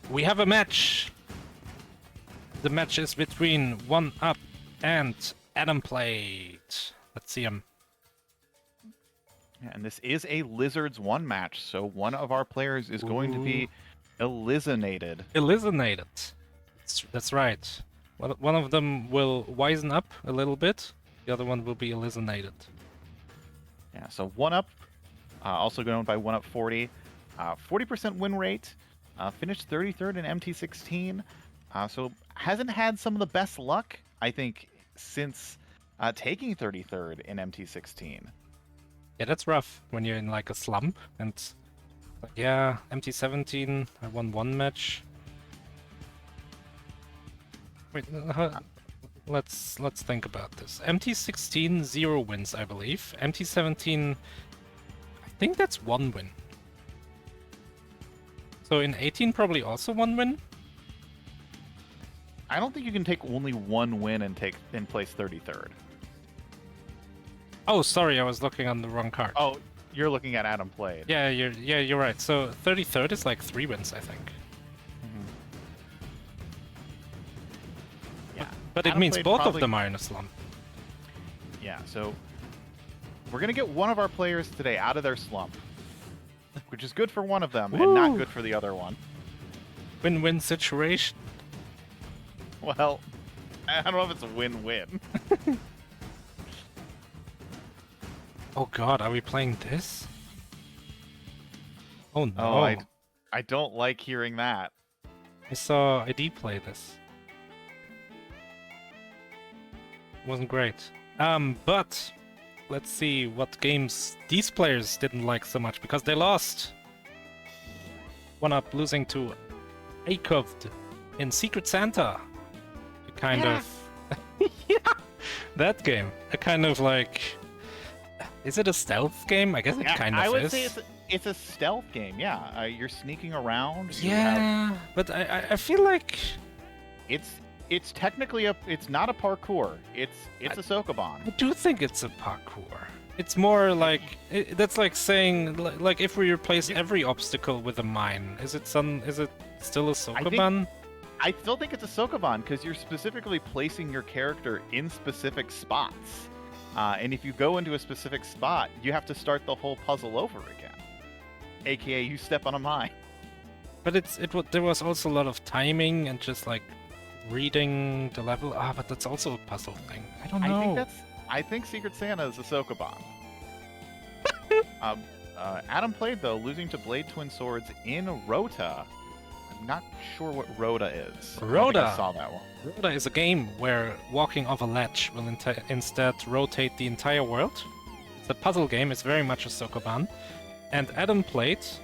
we have a match. The match is between OneUp and AtomPlayed. Let's see him. Yeah, and this is a Lizards 1 match, so one of our players is going to be eliminated. Eliminated. That's right. One of them will wisen up a little bit. The other one will be eliminated. Yeah, so OneUp, also known by OneUp 40, 40% win rate, finished 33rd in MT16, so hasn't had some of the best luck, I think, since taking 33rd in MT16. Yeah, that's rough when you're in like a slump and like, yeah, MT17, I won one match. Wait, let's think about this. MT16, 0 wins, I believe. MT17, I think that's 1 win. So in 18, probably also 1 win? I don't think you can take only 1 win and place 33rd. Oh, sorry, I was looking on the wrong card. Oh, you're looking at AtomPlayed. Yeah, you're right. So 33rd is like 3 wins, I think. Yeah. But it means both of them are in a slump. Yeah, so we're going to get one of our players today out of their slump, which is good for one of them and not good for the other one. Win-win situation. Well, I don't know if it's a win-win. Oh god, are we playing this? Oh no. Oh, I don't like hearing that. I saw ID play this. Wasn't great. But let's see what games these players didn't like so much because they lost. OneUp losing to Akovd in Secret Santa. A kind of yeah, that game. A kind of like, is it a stealth game? I guess it kind of is. I would say it's a stealth game. Yeah, you're sneaking around. Yeah, but I feel like it's technically it's not a parkour. It's a Sokoban. I do think it's a parkour. It's more like that's like saying like if we replace every obstacle with a mine, is it still a Sokoban? I still think it's a Sokoban because you're specifically placing your character in specific spots. And if you go into a specific spot, you have to start the whole puzzle over again. AKA, you step on a mine. But there was also a lot of timing and just like reading the level. But that's also a puzzle thing. I don't know. I think Secret Santa is a Sokoban. AtomPlayed though, losing to Blade Twin Swords in Rota. I'm not sure what Rota is. Rota. I saw that one. Rota is a game where walking off a ledge will instead rotate the entire world. It's a puzzle game. It's very much a Sokoban. And AtomPlayed,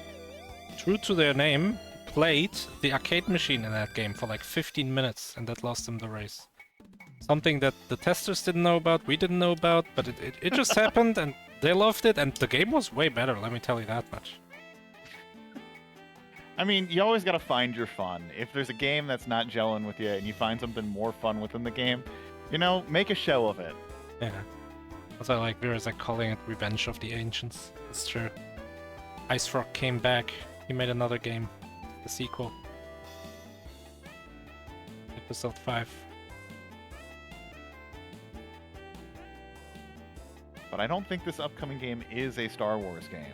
true to their name, played the arcade machine in that game for like 15 minutes, and that lost them the race. Something that the testers didn't know about, we didn't know about, but it just happened, and they loved it, and the game was way better, let me tell you that much. I mean, you always gotta find your fun. If there's a game that's not gelling with you and you find something more fun within the game, make a show of it. Yeah. Also, like, we were calling it Revenge of the Ancients. It's true. Ice Rock came back. He made another game. The sequel. Episode 5. But I don't think this upcoming game is a Star Wars game.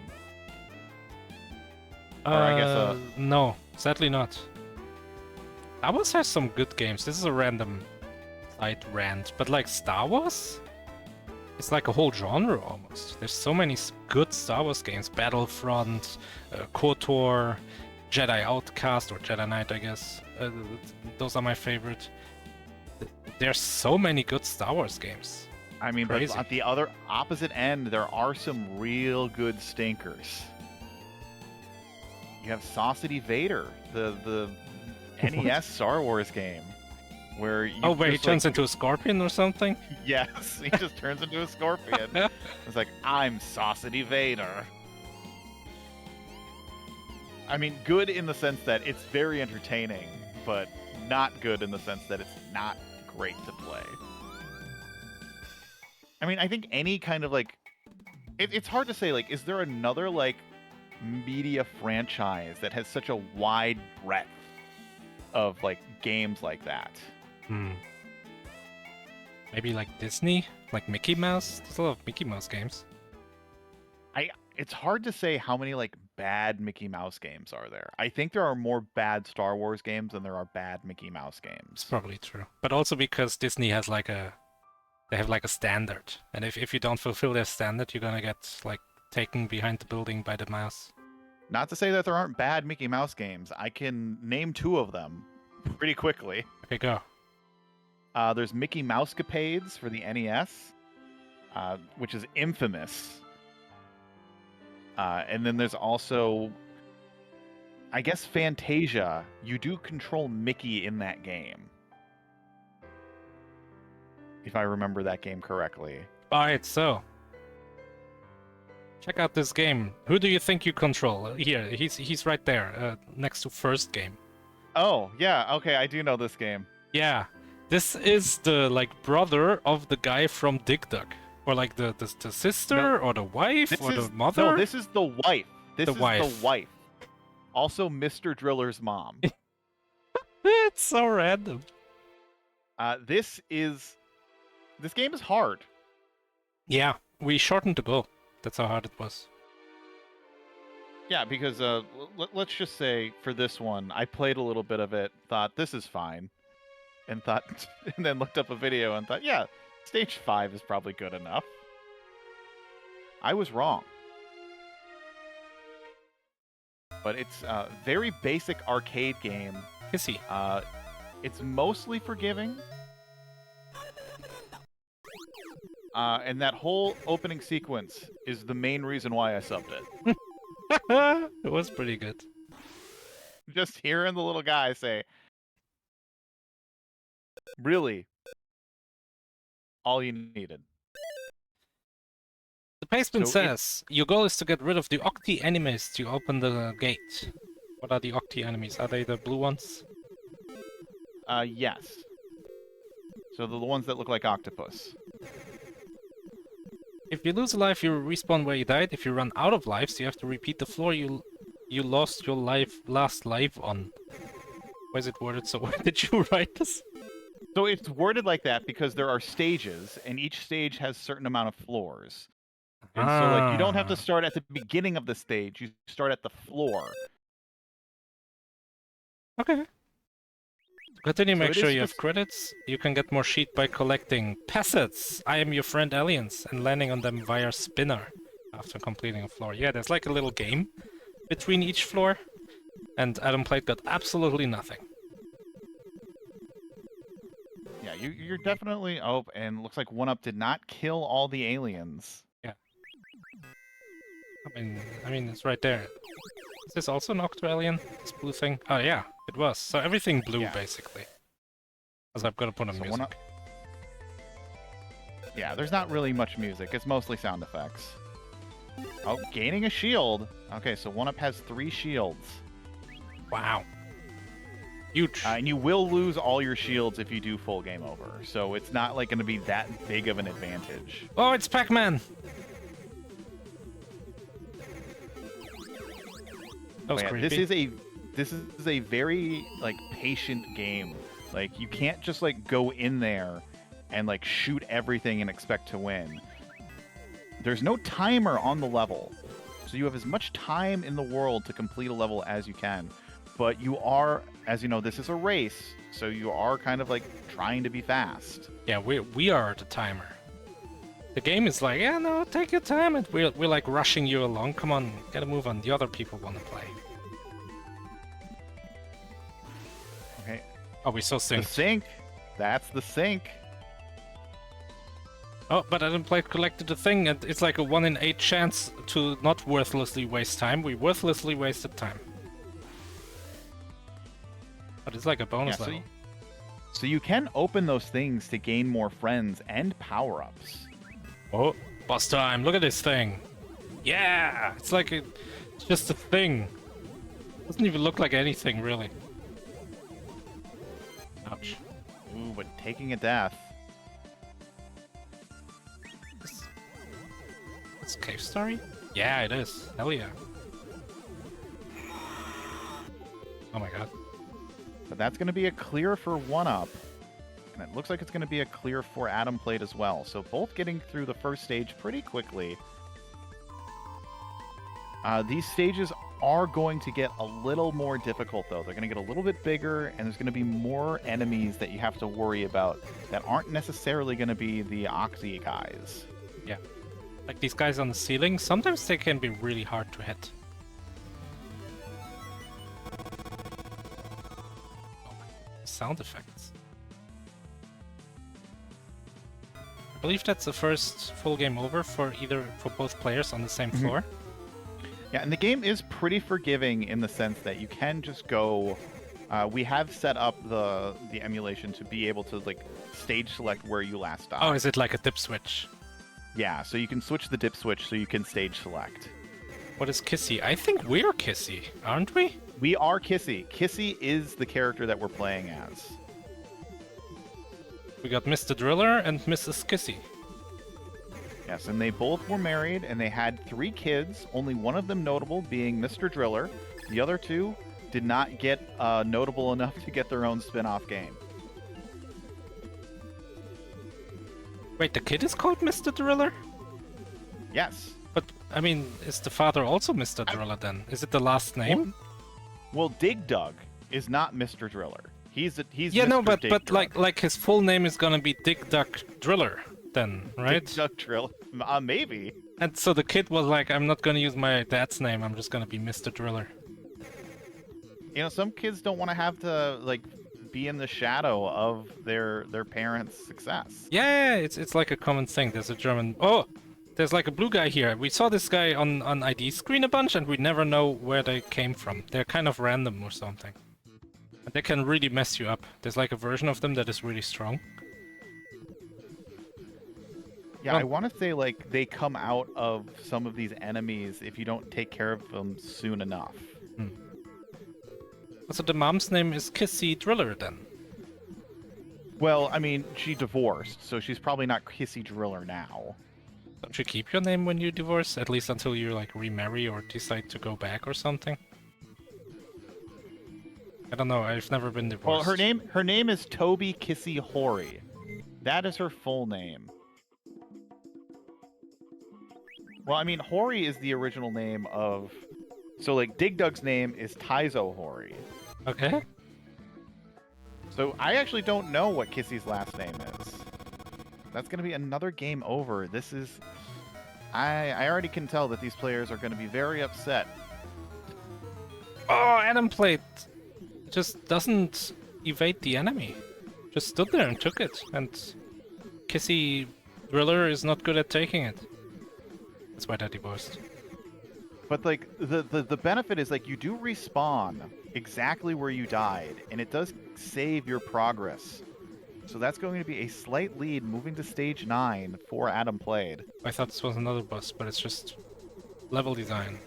Or I guess no, sadly not. Star Wars has some good games. This is a random side rant, but like Star Wars? It's like a whole genre almost. There's so many good Star Wars games. Battlefront, KOTOR, Jedi Outcast, or Jedi Knight, I guess. Those are my favorite. There's so many good Star Wars games. I mean, but at the opposite end, there are some real good stinkers. You have Saucity Vader, the NES Star Wars game, where he turns into a scorpion or something? Yes, he just turns into a scorpion. It's like, I'm Saucity Vader. I mean, good in the sense that it's very entertaining, but not good in the sense that it's not great to play. I mean, I think any kind of like, it's hard to say, like, is there another like media franchise that has such a wide breadth of like games like that. Hmm. Maybe like Disney? Like Mickey Mouse? There's a lot of Mickey Mouse games. It's hard to say how many like bad Mickey Mouse games are there. I think there are more bad Star Wars games than there are bad Mickey Mouse It's games. probably true. But also because Disney has like they have like a standard. And if you don't fulfill their standard, you're gonna get like taken behind the building by the mouse. Not to say that there aren't bad Mickey Mouse games. I can name 2 of them pretty quickly. Okay, go. There's Mickey Mousecapades for the NES, which is infamous. And then there's also, I guess, Fantasia. You do control Mickey in that game. If I remember that game correctly. Alright, so. Check out this game. Who do you think you control? Here, he's right there, next to first game. Oh, yeah, okay, I do know this game. Yeah. This is the like brother of the guy from Dig Dug. Or like the sister or the wife the mother? No, this is the wife. This is wife. the wife. Also Mr. Driller's mom. It's so random. This game is hard. Yeah, we shortened the goal. That's how hard it was. Yeah, because let's just say for this one, I played a little bit of it, thought this is fine, and then looked up a video and thought, yeah, stage 5 is probably good enough. I was wrong. But it's a very basic arcade game. Hissy. It's mostly forgiving. And that whole opening sequence is the main reason why I subbed it. It was pretty good. Just hearing the little guy say, really, all you needed. The placement So says, your goal is to get rid of the Octi enemies to open the gate. What are the Octi enemies? Are they the blue ones? Yes. So the ones that look like octopus. If you lose a life, you respawn where you died. If you run out of lives, you have to repeat the floor you lost your last life on. Why is it worded so? Why did you write this? So it's worded like that because there are stages, and each stage has a certain amount of floors. And so, like, you don't have to start at the beginning of the stage. You start at the floor. Okay. To continue, make sure you have just credits. You can get more sheet by collecting passets. I am your friend aliens and landing on them via spinner after completing a floor. Yeah, there's like a little game between each floor, and AtomPlayed got absolutely nothing. Yeah, you're definitely... Oh, and looks like OneUp did not kill all the aliens. Yeah. I mean, it's right there. Is this also an Octo alien? This blue thing? Oh yeah, it was. So everything blue, basically. Because I've got to put on music. Yeah, there's not really much music. It's mostly sound effects. Oh, gaining a shield. Okay, so OneUp has 3 shields. Wow. Huge. And you will lose all your shields if you do full game over. So it's not like going to be that big of an advantage. Oh, it's Pac-Man! That was creepy. This is a very like patient game. Like you can't just like go in there and like shoot everything and expect to win. There's no timer on the level. So you have as much time in the world to complete a level as you can. But you are, as you know, this is a race, so you are kind of like trying to be fast. Yeah, we are the timer. The game is like, yeah, no, take your time, and we're like rushing you along. Come on, get a move on. The other people want to play. Okay. Oh, we so synced. The sync. That's the sync. Oh, but AtomPlayed collected the thing, and it's like a 1 in 8 chance to not worthlessly waste time. We worthlessly wasted time. But it's like a bonus level. So you can open those things to gain more friends and power-ups. Oh, boss time! Look at this thing. Yeah, it's like it's just a thing. Doesn't even look like anything really. Ouch. Ooh, but taking a death. It's a cave story? Yeah, it is. Hell yeah. Oh my god. But that's going to be a clear for OneUp. And it looks like it's going to be a clear for AtomPlayed as well. So both getting through the first stage pretty quickly. These stages are going to get a little more difficult, though. They're going to get a little bit bigger, and there's going to be more enemies that you have to worry about that aren't necessarily going to be the Oxy guys. Yeah. Like these guys on the ceiling, sometimes they can be really hard to hit. Oh, sound effects. I believe that's the first full game over for both players on the same floor. Yeah, and the game is pretty forgiving in the sense that you can just go. We have set up the emulation to be able to like stage select where you last died. Oh, is it like a dip switch? Yeah, so you can switch the dip switch so you can stage select. What is Kissy? I think we're Kissy, aren't we? We are Kissy. Kissy is the character that we're playing as. We got Mr. Driller and Mrs. Kissy. Yes, and they both were married, and they had 3 kids, only one of them notable being Mr. Driller. The other 2 did not get notable enough to get their own spin-off game. Wait, the kid is called Mr. Driller? Yes. But, I mean, is the father also Mr. Driller then? Is it the last name? Well, Dig Dug is not Mr. Driller. He's yeah, Mr. no, but Dig like his full name is gonna be Dig Dug Driller then, right? Dig Dug Driller. Maybe. And so the kid was like, I'm not gonna use my dad's name, I'm just gonna be Mr. Driller. You know, some kids don't want to have to, like, be in the shadow of their parents' success. Yeah, it's like a common thing. There's a German... Oh! There's like a blue guy here. We saw this guy on ID screen a bunch, and we never know where they came from. They're kind of random or something. And they can really mess you up. There's like a version of them that is really strong. Yeah, I want to say, like, they come out of some of these enemies if you don't take care of them soon enough. So the mom's name is Kissy Driller then? Well, I mean, she divorced, so she's probably not Kissy Driller now. Don't you keep your name when you divorce? At least until you, like, remarry or decide to go back or something? I don't know, I've never been divorced. Well, her name is Toby Kissy Hori. That is her full name. Well, I mean, Hori is the original name of... So, like, Dig Dug's name is Taizo Hori. Okay. So, I actually don't know what Kissy's last name is. That's going to be another game over. This is... I already can tell that these players are going to be very upset. Oh, AtomPlayed just doesn't evade the enemy. Just stood there and took it. And Kissy Driller is not good at taking it. That's why they're divorced. But, like, the benefit is, like, you do respawn exactly where you died, and it does save your progress. So that's going to be a slight lead moving to stage 9 for AtomPlayed. I thought this was another boss, but it's just level design.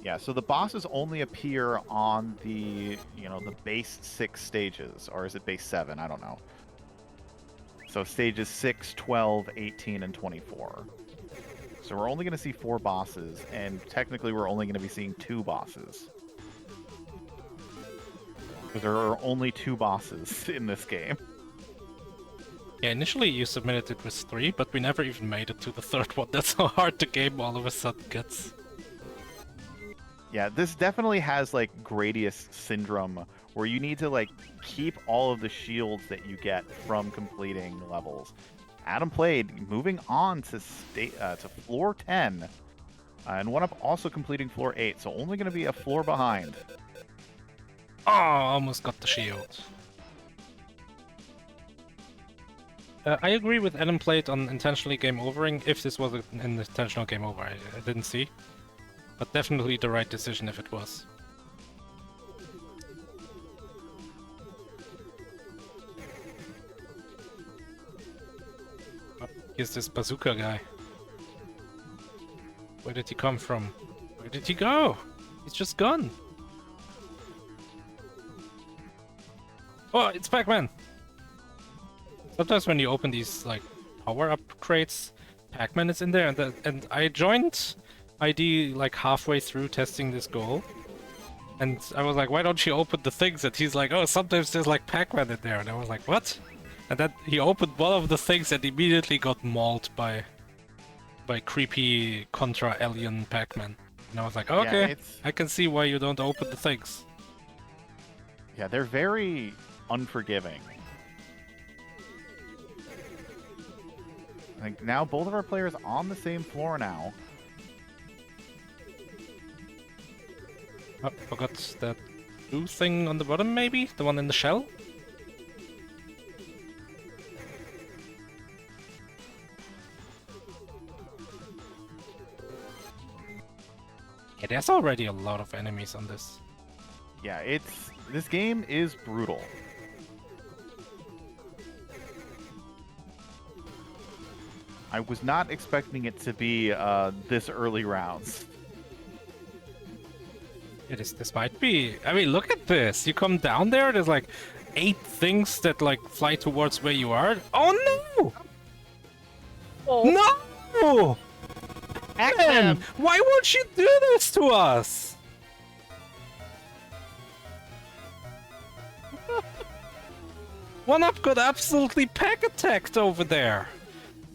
Yeah, so the bosses only appear on the, you know, the base 6 stages, or is it base 7? I don't know. So stages 6, 12, 18, and 24. So we're only going to see 4 bosses, and technically we're only going to be seeing 2 bosses. Because there are only 2 bosses in this game. Yeah, initially you submitted it with 3, but we never even made it to the 3rd one. That's how hard the game all of a sudden gets. Yeah, this definitely has, like, Gradius syndrome, where you need to, like, keep all of the shields that you get from completing levels. AtomPlayed moving on to floor 10, and OneUp also completing floor 8, so only going to be a floor behind. Oh, almost got the shield. I agree with AtomPlayed on intentionally game overing, if this was an intentional game over. I didn't see. But definitely the right decision if it was. Oh, here's this bazooka guy. Where did he come from? Where did he go? He's just gone. Oh, it's Pac-Man! Sometimes when you open these, like, power-up crates, Pac-Man is in there, and I joined ID, like, halfway through testing this goal, And I was like, why don't you open the things? And he's like, oh, sometimes there's like Pac-Man in there. And I was like, what? And then he opened one of the things and immediately got mauled by creepy Contra alien Pac-Man. And I was like, okay, I can see why you don't open the things. Yeah, they're very unforgiving. Like now both of our players on the same floor now. Oh, forgot that blue thing on the bottom, maybe? The one in the shell? Yeah, there's already a lot of enemies on this. Yeah, this game is brutal. I was not expecting it to be this early rounds. This might be. I mean, look at this. You come down there, there's like 8 things that like fly towards where you are. Oh no! Oh. No! Man, why won't you do this to us? OneUp got absolutely pack-attacked over there.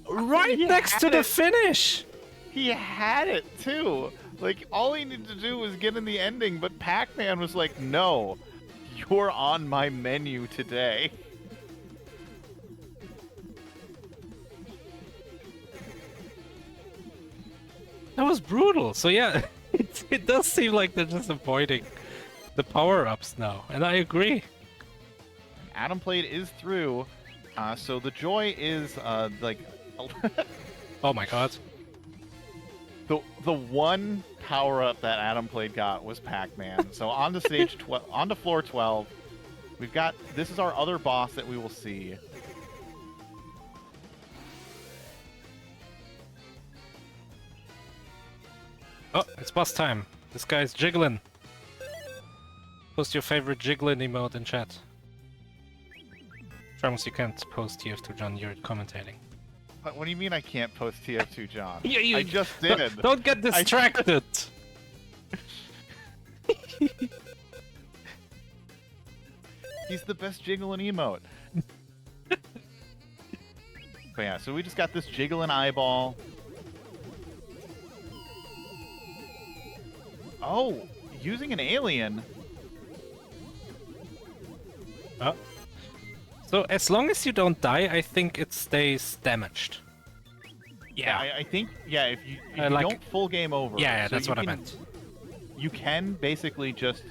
Right next to the finish. He had it too. Like, all he needed to do was get in the ending, but Pac-Man was like, no, you're on my menu today. That was brutal. So yeah, it does seem like they're just avoiding the power-ups now, and I agree. AtomPlayed is through, so the joy is like. Oh my god. The one power-up that AtomPlayed got was Pac-Man. So on to stage 12, on to floor 12, we've got. This is our other boss that we will see. Oh, it's boss time. This guy's jiggling. Post your favorite jiggling emote in chat. Travis, you can't post TF2 John, you're commentating. What do you mean I can't post TF2 John? Yeah, I just did. Don't get distracted. He's the best jiggling emote. But yeah, so we just got this jiggling eyeball. Oh, using an alien. Oh. So as long as you don't die, I think it stays damaged. Yeah, I think, yeah, if you don't full game over. Yeah, so that's what I meant. You can basically just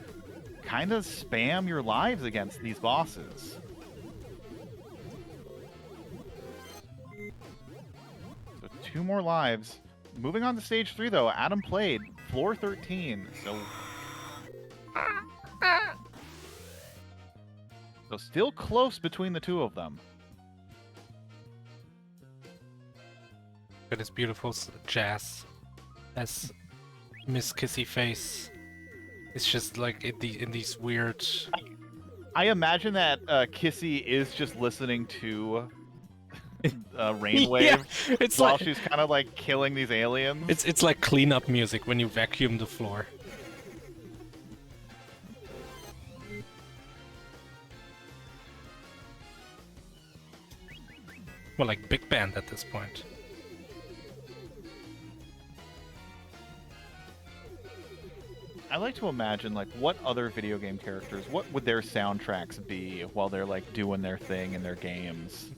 kind of spam your lives against these bosses. So 2 more lives. Moving on to stage 3 though, AtomPlayed, floor 13. So still close between the two of them. But it's beautiful jazz as Miss Kissy Face. It's just like in these weird. I imagine that Kissy is just listening to Rainwave yeah, it's while like, she's kind of like killing these aliens. It's like cleanup music when you vacuum the floor. Well, like big band at this point. I like to imagine, like, what other video game characters, what would their soundtracks be while they're, like, doing their thing in their games?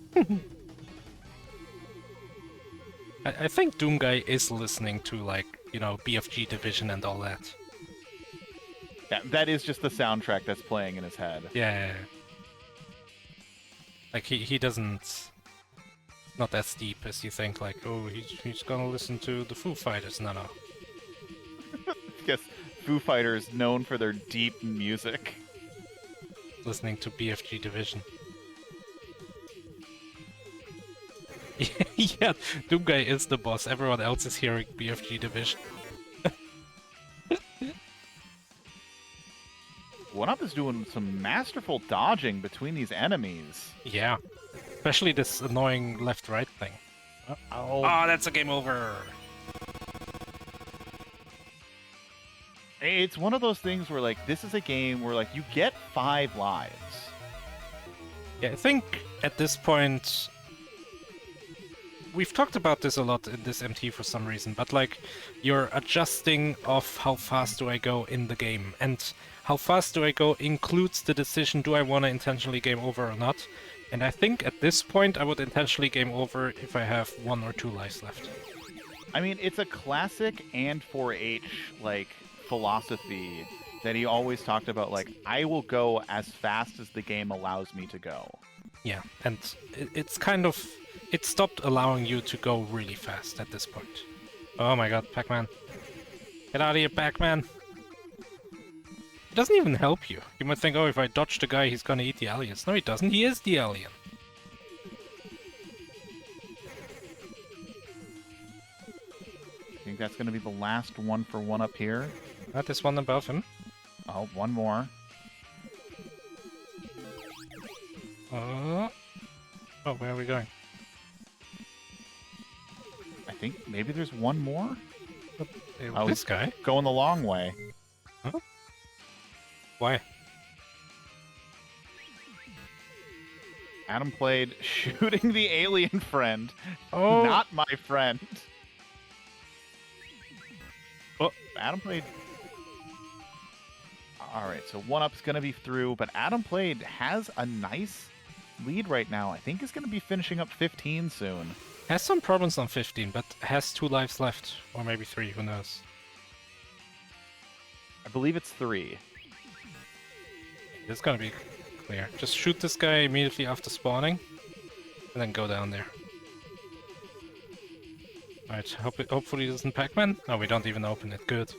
I think Doomguy is listening to, like, you know, BFG Division and all that. Yeah, that is just the soundtrack that's playing in his head. Yeah. Like, he doesn't... Not as deep as you think, like, oh, he's gonna listen to the Foo Fighters. No. Yes, Foo Fighters, known for their deep music. Listening to BFG Division. Yeah, Doomguy is the boss. Everyone else is hearing BFG Division. OneUp is doing some masterful dodging between these enemies. Yeah. Especially this annoying left-right thing. Oh, that's a game over! It's one of those things where, like, this is a game where, like, you get 5 lives. Yeah, I think at this point, we've talked about this a lot in this MT for some reason, but like, you're adjusting of how fast do I go in the game, and how fast do I go includes the decision, do I want to intentionally game over or not? And I think at this point, I would intentionally game over if I have 1 or 2 lives left. I mean, it's a classic and 4H, like, philosophy that he always talked about, like, I will go as fast as the game allows me to go. Yeah, and it's kind of... It stopped allowing you to go really fast at this point. Oh my god, Pac-Man. Get out of here, Pac-Man! It doesn't even help you. You might think, oh, if I dodge the guy, he's gonna eat the aliens. No, he doesn't. He is the alien. I think that's going to be the last one for OneUp here. That is one above him. Oh, one more. Oh, where are we going? I think maybe there's one more? Oh, this guy? Going the long way. Huh? Why? AtomPlayed shooting the alien friend. Oh! Not my friend. Oh, AtomPlayed. Alright, so OneUp's going to be through, but AtomPlayed has a nice lead right now. I think he's going to be finishing up 15 soon. Has some problems on 15, but has 2 lives left. Or maybe 3, who knows. I believe it's 3. It's gonna be clear. Just shoot this guy immediately after spawning, and then go down there. Alright, hopefully it isn't Pac-Man. No, we don't even open it. Good.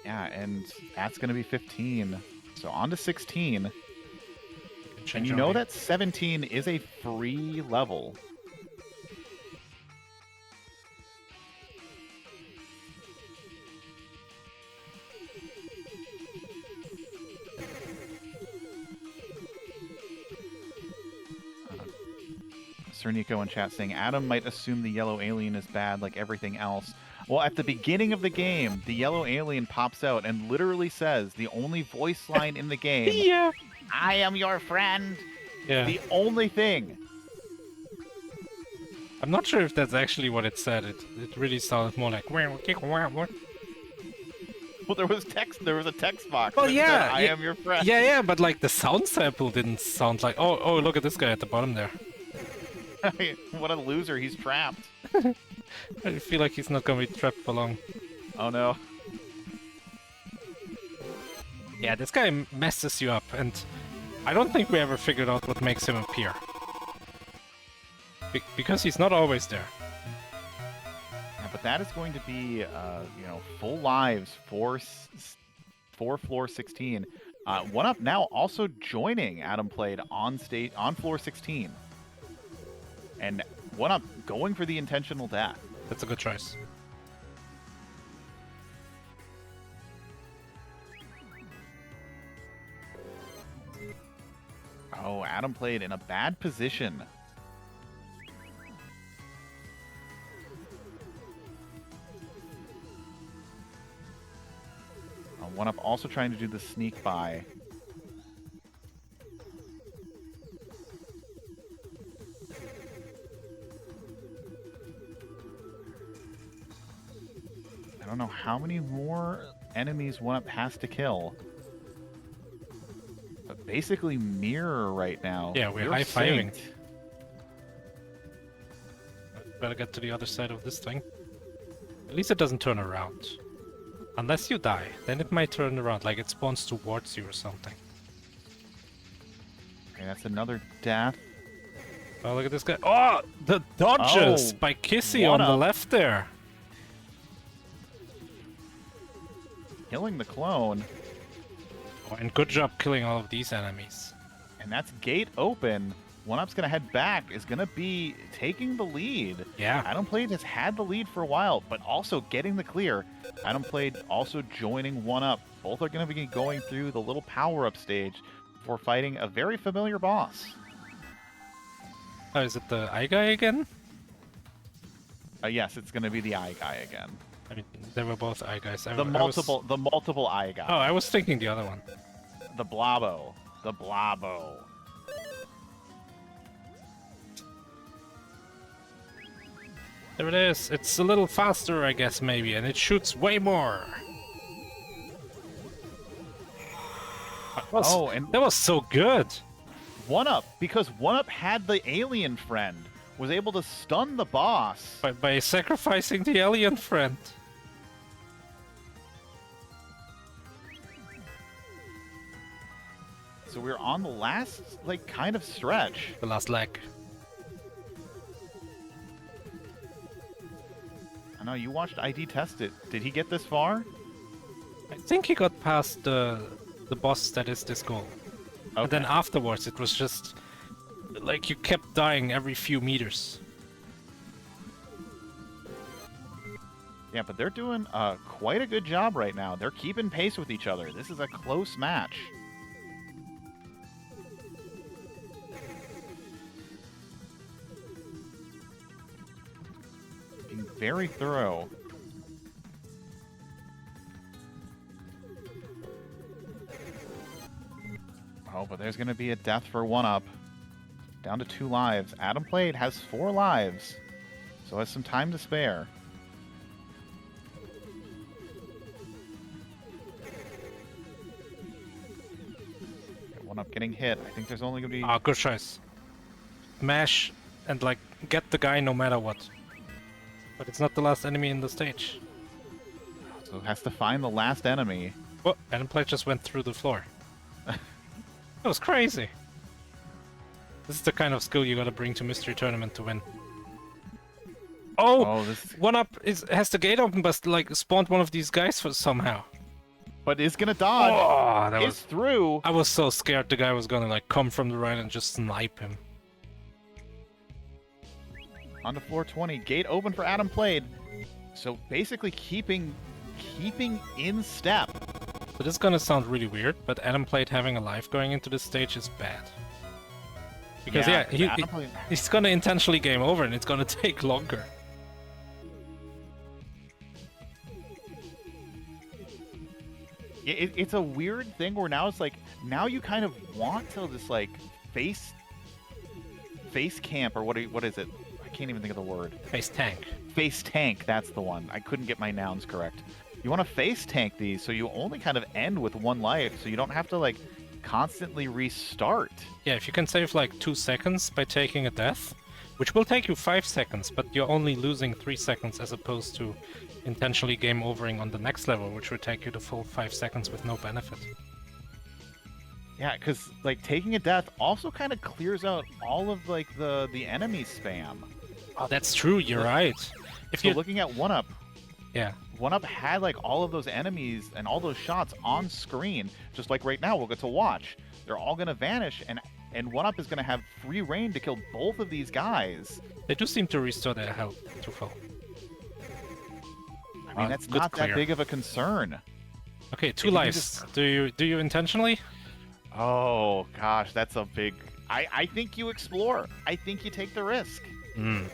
Yeah, and that's going to be 15. So on to 16. And you know that 17 is a free level. Sir Nico in chat saying, Adam might assume the yellow alien is bad like everything else. Well, at the beginning of the game, the yellow alien pops out and literally says the only voice line in the game, yeah. I am your friend. Yeah. The only thing. I'm not sure if that's actually what it said. It really sounded more like... Well, there was text. There was a text box. Well, that yeah. said, I am your friend. Yeah, but like the sound sample didn't sound like... Oh, look at this guy at the bottom there. What a loser. He's trapped. I feel like he's not gonna be trapped for long. Oh, no. Yeah, this guy messes you up, and I don't think we ever figured out what makes him appear. Because he's not always there. Yeah, but that is going to be, you know, full lives for floor 16. OneUp now also joining AtomPlayed on floor 16. And OneUp going for the intentional death. That's a good choice. Oh, AtomPlayed in a bad position. OneUp also trying to do the sneak by. I don't know how many more enemies OneUp has to kill. But basically mirror right now. Yeah, we're high-fiving. Better get to the other side of this thing. At least it doesn't turn around. Unless you die, then it might turn around, like it spawns towards you or something. Okay, that's another death. Oh, look at this guy. Oh, the dodges by Kissy on the left there. Killing the clone. Oh, and good job killing all of these enemies. And that's gate open. OneUp's going to head back, is going to be taking the lead. Yeah. AtomPlayed has had the lead for a while, but also getting the clear. AtomPlayed also joining OneUp. Both are going to be going through the little power-up stage before fighting a very familiar boss. Oh, is it the eye guy again? Yes, it's going to be the eye guy again. I mean, they were both eye guys. The multiple eye guy. Oh, I was thinking the other one. The Blobbo. The Blobbo. There it is. It's a little faster, I guess, maybe, and it shoots way more. That was so good. OneUp, because OneUp had the alien friend, was able to stun the boss. By sacrificing the alien friend. So we're on the last, like, kind of stretch. The last leg. I know, you watched ID test it. Did he get this far? I think he got past the boss that is this goal. Okay. And then afterwards it was just like you kept dying every few meters. Yeah, but they're doing quite a good job right now. They're keeping pace with each other. This is a close match. Being very thorough. Oh, but there's going to be a death for OneUp. Down to 2 lives. AtomPlayed has 4 lives, so has some time to spare. OneUp getting hit. I think there's only going to be... Ah, good choice. Mash and, like, get the guy no matter what. But it's not the last enemy in the stage. So it has to find the last enemy. Well, AtomPlayed just went through the floor. That was crazy. This is the kind of skill you gotta bring to Mystery Tournament to win. Oh, OneUp has the gate open, but like spawned one of these guys for somehow. But is gonna dodge. Oh, that was through. I was so scared the guy was gonna like come from the right and just snipe him. On to floor 20, gate open for AtomPlayed. So basically keeping in step. So this is gonna sound really weird, but AtomPlayed having a life going into this stage is bad. Because he's gonna intentionally game over and it's gonna take longer. It's a weird thing where now it's like, now you kind of want to just like face camp, or what is it? I can't even think of the word. Face tank. Face tank, that's the one. I couldn't get my nouns correct. You want to face tank these so you only kind of end with 1 life, so you don't have to like constantly restart. Yeah, if you can save like 2 seconds by taking a death, which will take you 5 seconds, but you're only losing 3 seconds as opposed to intentionally game overing on the next level, which would take you the full 5 seconds with no benefit. Yeah, because like taking a death also kind of clears out all of like the enemy spam. Oh, that's true. You're right. If you're looking at OneUp, yeah, OneUp had like all of those enemies and all those shots on screen, just like right now we'll get to watch. They're all gonna vanish, and OneUp is gonna have free reign to kill both of these guys. They do seem to restore their health to full. I mean, that's not that big of a concern. Okay, 2 lives. Do you intentionally? Oh gosh, that's a big. I think you explore. I think you take the risk. You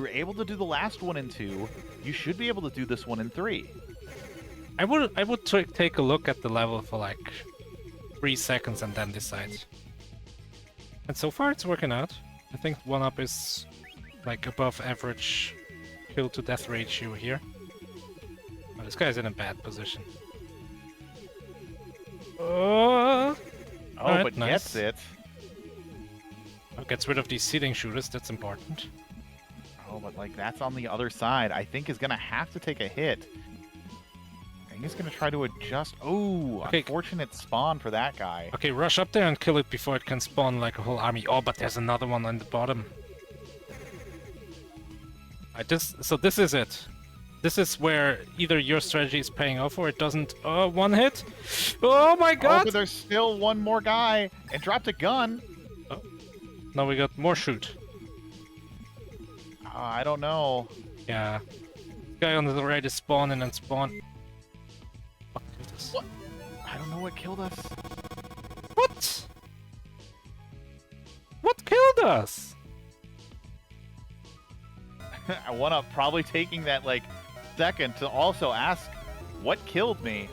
were able to do the last one in 2. You should be able to do this one in 3. I would take a look at the level for like 3 seconds and then decide. And so far it's working out. I think OneUp is like above average kill to death ratio here. Oh, this guy's in a bad position. Oh, right, but nice. Gets it. Oh, gets rid of these seating shooters, that's important. Oh, but like that's on the other side. I think is gonna have to take a hit. I think he's gonna try to adjust. Oh, okay. Unfortunate spawn for that guy. Okay, rush up there and kill it before it can spawn like a whole army. Oh, but there's another one on the bottom. So this is it. This is where either your strategy is paying off or it doesn't. Oh, 1 hit. Oh my god! Oh, but there's still one more guy. And dropped a gun. Oh. Now we got more shoot. I don't know. Yeah. Guy on the right is spawning and spawn. What killed us? What? I don't know what killed us. What? What killed us? OneUp probably taking that like second to also ask what killed me.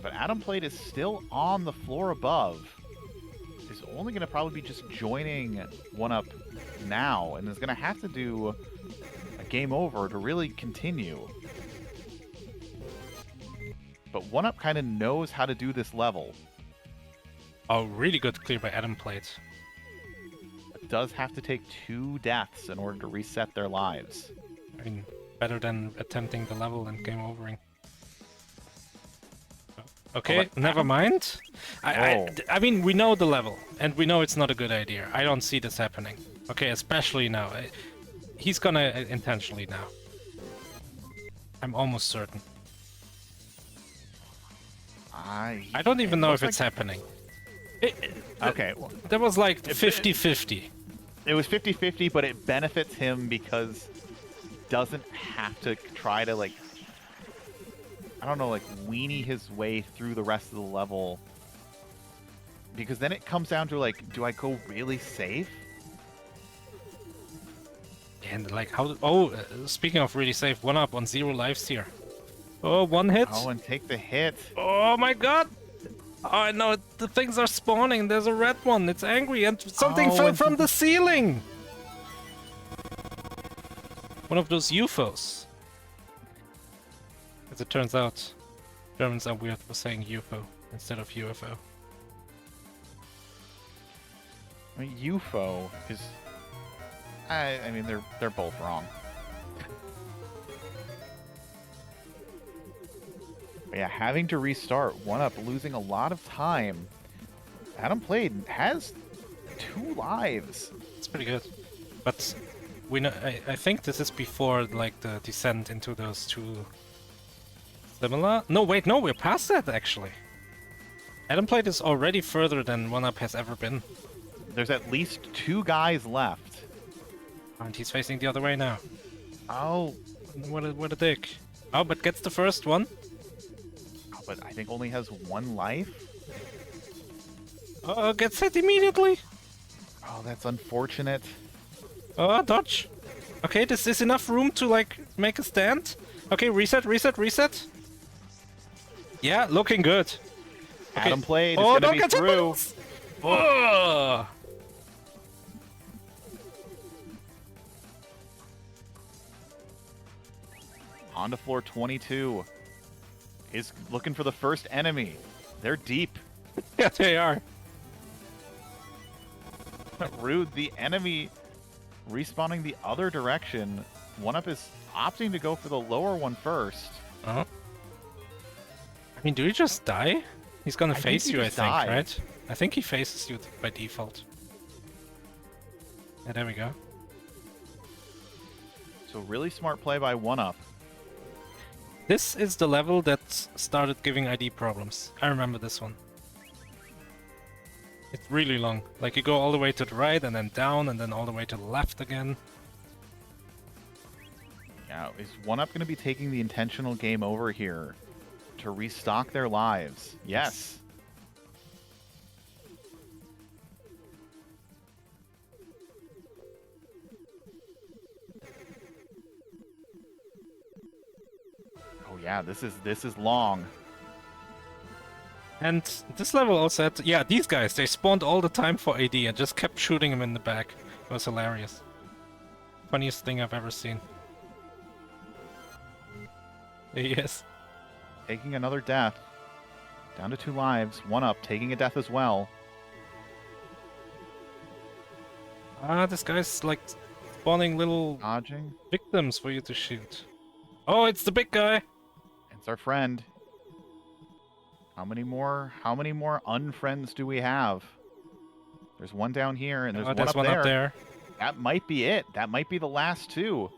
But AtomPlayed is still on the floor above. Is only going to probably be just joining OneUp now, and is going to have to do a game over to really continue. But OneUp kind of knows how to do this level. Oh, really good clear by AtomPlayed. It does have to take 2 deaths in order to reset their lives. I mean, better than attempting the level and game overing. Okay, never mind. I mean, we know the level, and we know it's not a good idea. I don't see this happening. Okay, especially now. He's gonna intentionally now. I'm almost certain. I don't even know if it's happening. Okay. That was like 50-50. It was 50-50, but it benefits him because he doesn't have to try to, like, I don't know, like, weenie his way through the rest of the level. Because then it comes down to, like, do I go really safe? And, like, how... Oh, speaking of really safe, OneUp on 0 lives here. Oh, 1 hit. Oh, and take the hit. Oh my god! Oh no, the things are spawning. There's a red one. It's angry and something fell from the ceiling! One of those UFOs. As it turns out, Germans are weird for saying UFO instead of UFO. I mean, UFO is... I mean, they're both wrong. But yeah, having to restart, OneUp losing a lot of time. AtomPlayed has 2 lives. It's pretty good. But we know, I think this is before like the descent into those 2 similar. No, wait, no, we're past that actually. AtomPlayed is already further than OneUp has ever been. There's at least 2 guys left. And he's facing the other way now. Oh. What a dick. Oh, but gets the first one. Oh, but I think only has 1 life. Gets hit immediately. Oh, that's unfortunate. Dodge. Okay, this is enough room to, like, make a stand. Okay, reset. Yeah, looking good. Okay. AtomPlayed is gonna be through. Oh. On to floor 22. Is looking for the first enemy. They're deep. Yeah, they are. Rude, the enemy respawning the other direction. OneUp is opting to go for the lower one first. I mean, do you just die? He's gonna face you, I think, right? I think he faces you by default. Yeah, there we go. So really smart play by OneUp. This is the level that started giving ID problems. I remember this one. It's really long. Like, you go all the way to the right, and then down, and then all the way to the left again. Now, is OneUp going to be taking the intentional game over here to restock their lives? Yes. Oh yeah, this is long. And this level also had... Yeah, these guys, they spawned all the time for AD and just kept shooting him in the back. It was hilarious. Funniest thing I've ever seen. Yes. Taking another death. Down to 2 lives. OneUp taking a death as well. This guy's like spawning little Dodging. victims for you to shoot. Oh, it's the big guy! It's our friend. How many more unfriends do we have? There's one down here, and there's one up there. That might be it. That might be the last 2.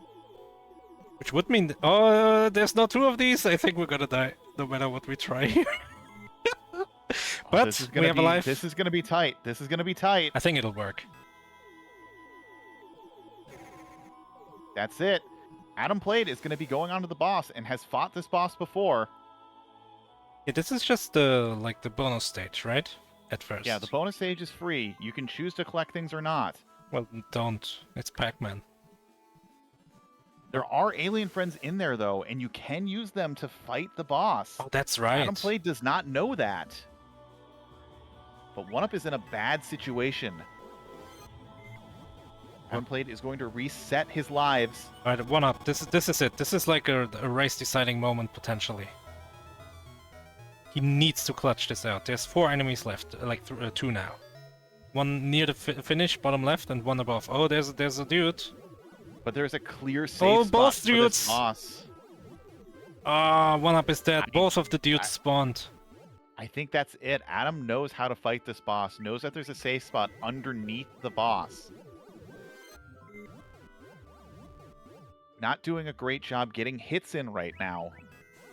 Which would mean... Oh, there's no 2 of these. I think we're gonna die, no matter what we try here. But we have a life. This is gonna be tight. This is gonna be tight. I think it'll work. That's it. AtomPlayed is gonna be going on to the boss and has fought this boss before. Yeah, this is just the like the bonus stage, right? At first. Yeah, the bonus stage is free. You can choose to collect things or not. Well, don't. It's Pac-Man. There are alien friends in there, though, and you can use them to fight the boss. Oh, that's right. AtomPlayed does not know that. But OneUp is in a bad situation. AtomPlayed is going to reset his lives. All right, OneUp. This is it. This is like a race deciding moment potentially. He needs to clutch this out. There's 4 enemies left, like 2 now. One near the finish, bottom left, and one above. Oh, there's a dude. But there's a clear safe Oh, spot both for dudes! this boss. Ah, OneUp is dead. Both of the dudes spawned. I think that's it. Adam knows how to fight this boss, knows that there's a safe spot underneath the boss. Not doing a great job getting hits in right now,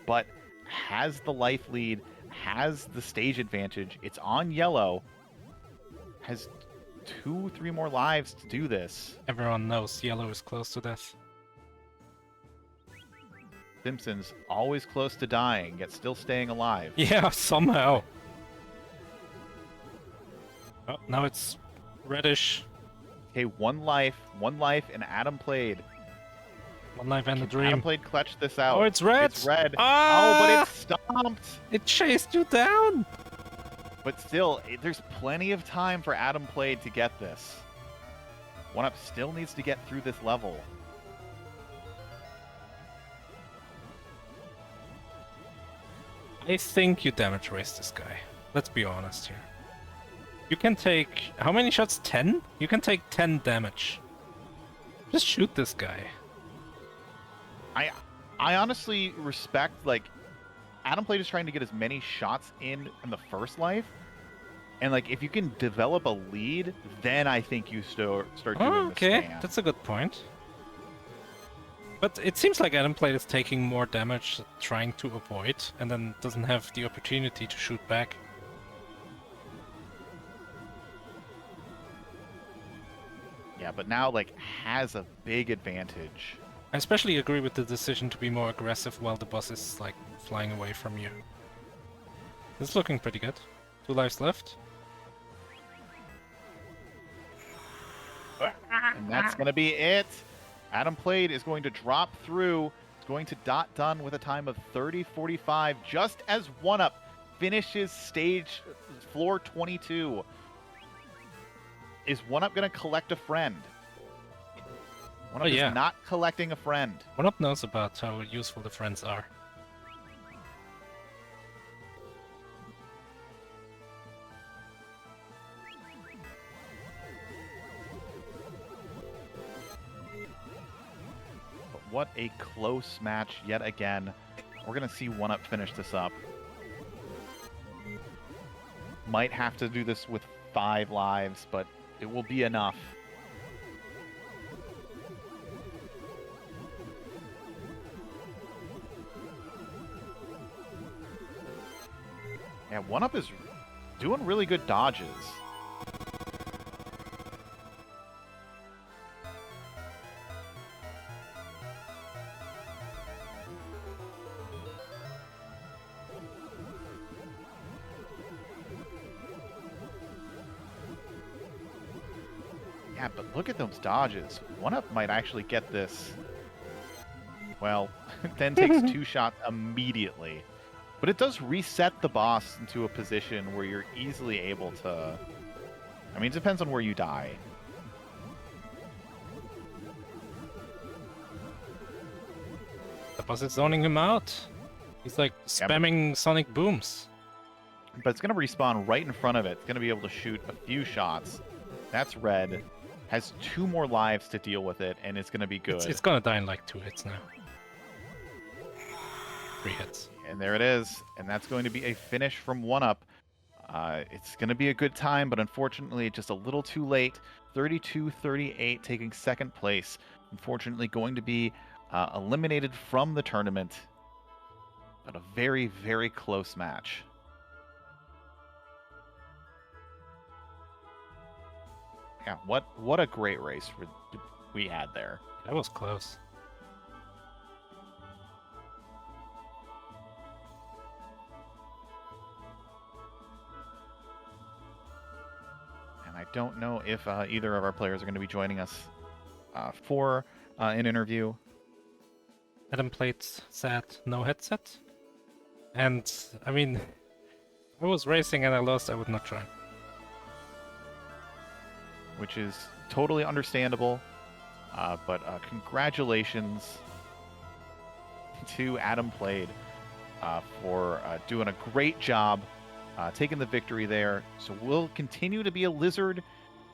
but has the life lead, has the stage advantage. It's on yellow. Has 2-3 more lives to do this. Everyone knows yellow is close to death. Simpsons always close to dying, yet still staying alive. Yeah, somehow. Oh, now it's reddish. Okay, one life, and AtomPlayed. One life and a dream. AtomPlayed clutched this out. Oh, it's red. It's red. Ah! Oh, but it's stomped. It chased you down. But still, there's plenty of time for AtomPlayed to get this. OneUp still needs to get through this level. I think you damage race this guy. Let's be honest here. You can take... How many shots? 10? You can take 10 damage. Just shoot this guy. I honestly respect, like, AtomPlayed is trying to get as many shots in the first life. And, like, if you can develop a lead, then I think you start doing the spam. That's a good point. But it seems like AtomPlayed is taking more damage trying to avoid, and then doesn't have the opportunity to shoot back. Yeah, but now, like, has a big advantage. I especially agree with the decision to be more aggressive while the boss is, like, flying away from you. This is looking pretty good. 2 lives left. And that's going to be it. AtomPlayed is going to drop through. It's going to dot done with a time of 30:45, just as OneUp finishes stage floor 22. Is OneUp going to collect a friend? OneUp is not collecting a friend. OneUp knows about how useful the friends are. But what a close match yet again. We're going to see OneUp finish this up. Might have to do this with 5 lives, but it will be enough. Yeah, OneUp is doing really good dodges. Yeah, but look at those dodges. OneUp might actually get this. Well, then takes 2 shots immediately. But it does reset the boss into a position where you're easily able to... I mean, it depends on where you die. The boss is zoning him out. He's like spamming sonic booms. But it's going to respawn right in front of it. It's going to be able to shoot a few shots. That's red. Has 2 more lives to deal with it, and it's going to be good. It's going to die in like 2 hits now. 3 hits. And there it is. And that's going to be a finish from OneUp. It's going to be a good time, but unfortunately just a little too late. 32-38 taking 2nd place. Unfortunately going to be eliminated from the tournament. But a very, very close match. Yeah, what a great race we had there. That was close. I don't know if either of our players are going to be joining us for an interview. AtomPlayed said no headset. And, I mean, if I was racing and I lost, I would not join. Which is totally understandable. But congratulations to AtomPlayed for doing a great job taking the victory there. So we'll continue to be a lizard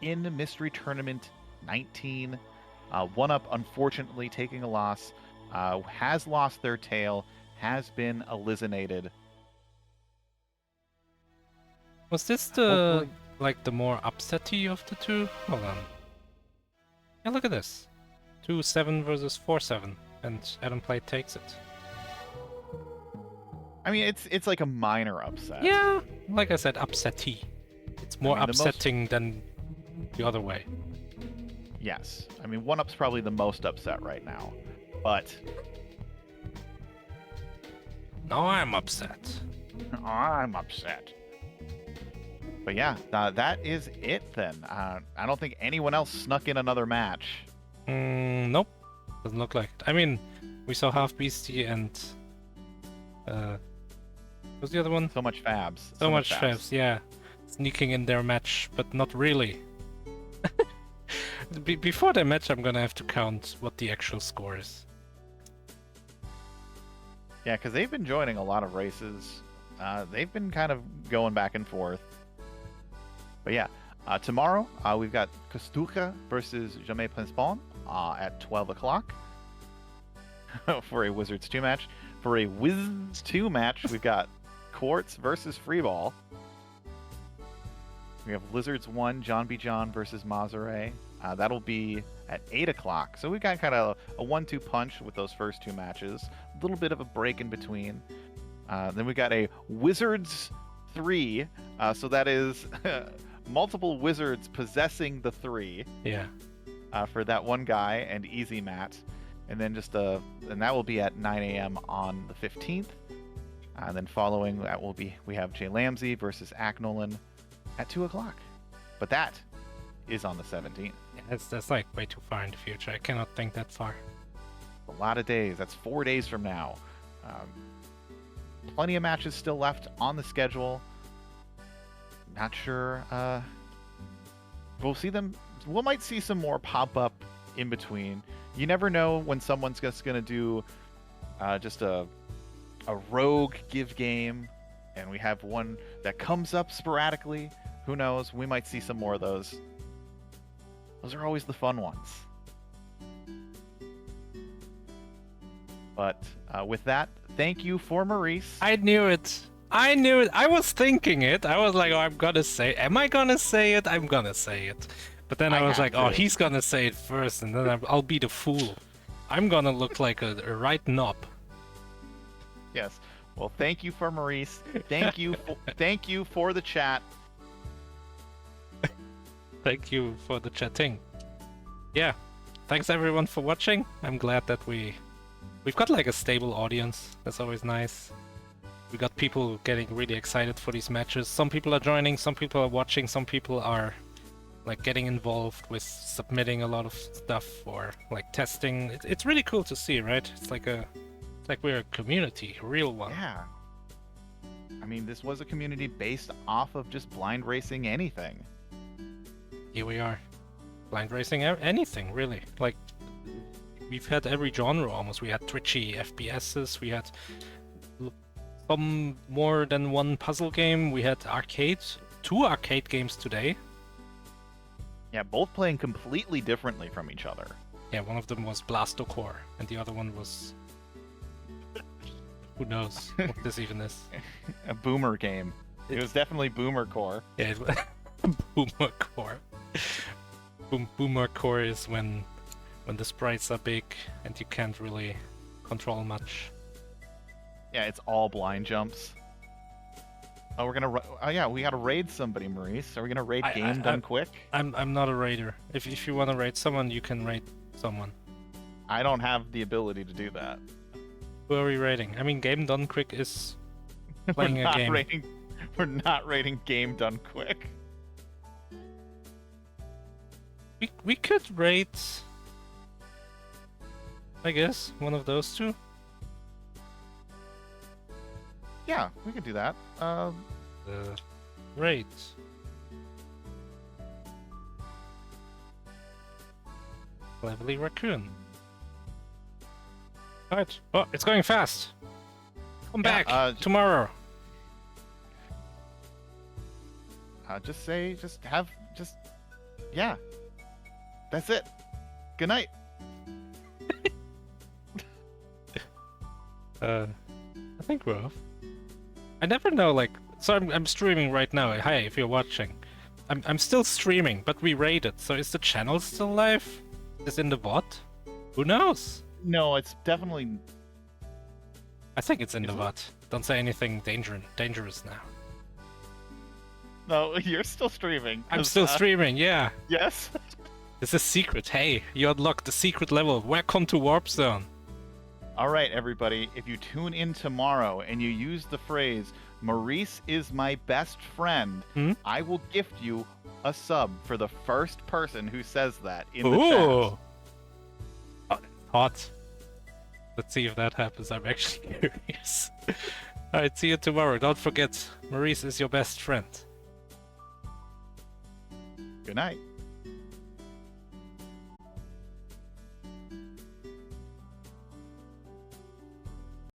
in Mystery Tournament 19. OneUp, unfortunately, taking a loss, has lost their tail, has been eliminated. Was this the, like, the more upsetty of the two? Hold on. Yeah, look at this. 2-7 versus 4-7, and AtomPlayed takes it. I mean, it's like a minor upset. Yeah, like I said, upsetty. It's more upsetting than the other way. Yes. I mean, OneUp's probably the most upset right now. But now I'm upset. I'm upset. But yeah, that is it then. I don't think anyone else snuck in another match. Nope. Doesn't look like it. I mean, we saw Half Beastie and... what's the other one? So much Fabs. So much Fabs, yeah. Sneaking in their match, but not really. Before the match, I'm gonna have to count what the actual score is. Yeah, because they've been joining a lot of races. They've been kind of going back and forth. But yeah, tomorrow we've got Kostucha versus Jamais Pinspawn at 12 o'clock for a Wizards 2 match. For a Wizards 2 match, we've got Quartz versus Freeball. We have Lizards 1, John B. John versus Maseré. That'll be at 8 o'clock. So we've got kind of a 1-2 punch with those first two matches. A little bit of a break in between. Then we got a Wizards 3. So that is multiple wizards possessing the 3. Yeah. For that one guy and Easy Mat. And then and that will be at 9 a.m. on the 15th. And then following that we have Jay Lamsey versus Aknolan at 2 o'clock. But that is on the 17th. Yeah, that's like way too far in the future. I cannot think that far. A lot of days. That's 4 days from now. Plenty of matches still left on the schedule. Not sure. We'll see them. We might see some more pop up in between. You never know when someone's just going to do just a rogue give game, and we have one that comes up sporadically. Who knows? We might see some more of those. Those are always the fun ones. But with that, thank you for Maurice. I knew it. I knew it. I was thinking it. I was like, oh, I'm gonna say. Am I gonna say it? I'm gonna say it. But then I was like, oh, he's gonna say it first, and then I'll be the fool. I'm gonna look like a right knob. Yes. Well, thank you for Maurice. Thank you. Thank you for the chat. Thank you for the chatting. Yeah. Thanks everyone for watching. I'm glad that we've got like a stable audience. That's always nice. We got people getting really excited for these matches. Some people are joining, some people are watching, some people are like getting involved with submitting a lot of stuff or like testing. It's really cool to see, right? It's like we're a community, a real one. Yeah. I mean, this was a community based off of just blind racing anything. Here we are. Blind racing anything, really. Like, we've had every genre almost. We had twitchy FPSs, we had some more than one puzzle game, we had two arcade games today. Yeah, both playing completely differently from each other. Yeah, one of them was Blastocore, and the other one was... Who knows what this even is. A boomer game. It was definitely Boomer Core. Yeah, it was Boomer Core. Boomer Core is when the sprites are big and you can't really control much. Yeah, it's all blind jumps. Oh, we gotta raid somebody, Maurice. Are we gonna raid Game Done Quick? I'm not a raider. If you want to raid someone, you can raid someone. I don't have the ability to do that. Who are we raiding? I mean, Game Done Quick is playing a game. We're not raiding Game Done Quick. We could raid, I guess, one of those two. Yeah, we can do that. Great. Cleverly Raccoon. Alright. Oh, it's going fast. Come Yeah, back tomorrow. Yeah. That's it. Good night. I think we're off. I never know, like, so I'm streaming right now. Hi, if you're watching. I'm still streaming, but we raided, so is the channel still live? Is in the bot? Who knows? No, it's definitely. I think it's in Is the it? bot. Don't say anything dangerous now. No, you're still streaming. I'm 'cause, still streaming, yeah. Yes. This is secret. Hey, you unlocked the secret level. Welcome to Warp Zone. All right, everybody. If you tune in tomorrow and you use the phrase "Maurice is my best friend," I will gift you a sub for the first person who says that in the chat. Ooh. Hot. Let's see if that happens. I'm actually curious. Alright, see you tomorrow. Don't forget, Maurice is your best friend. Good night.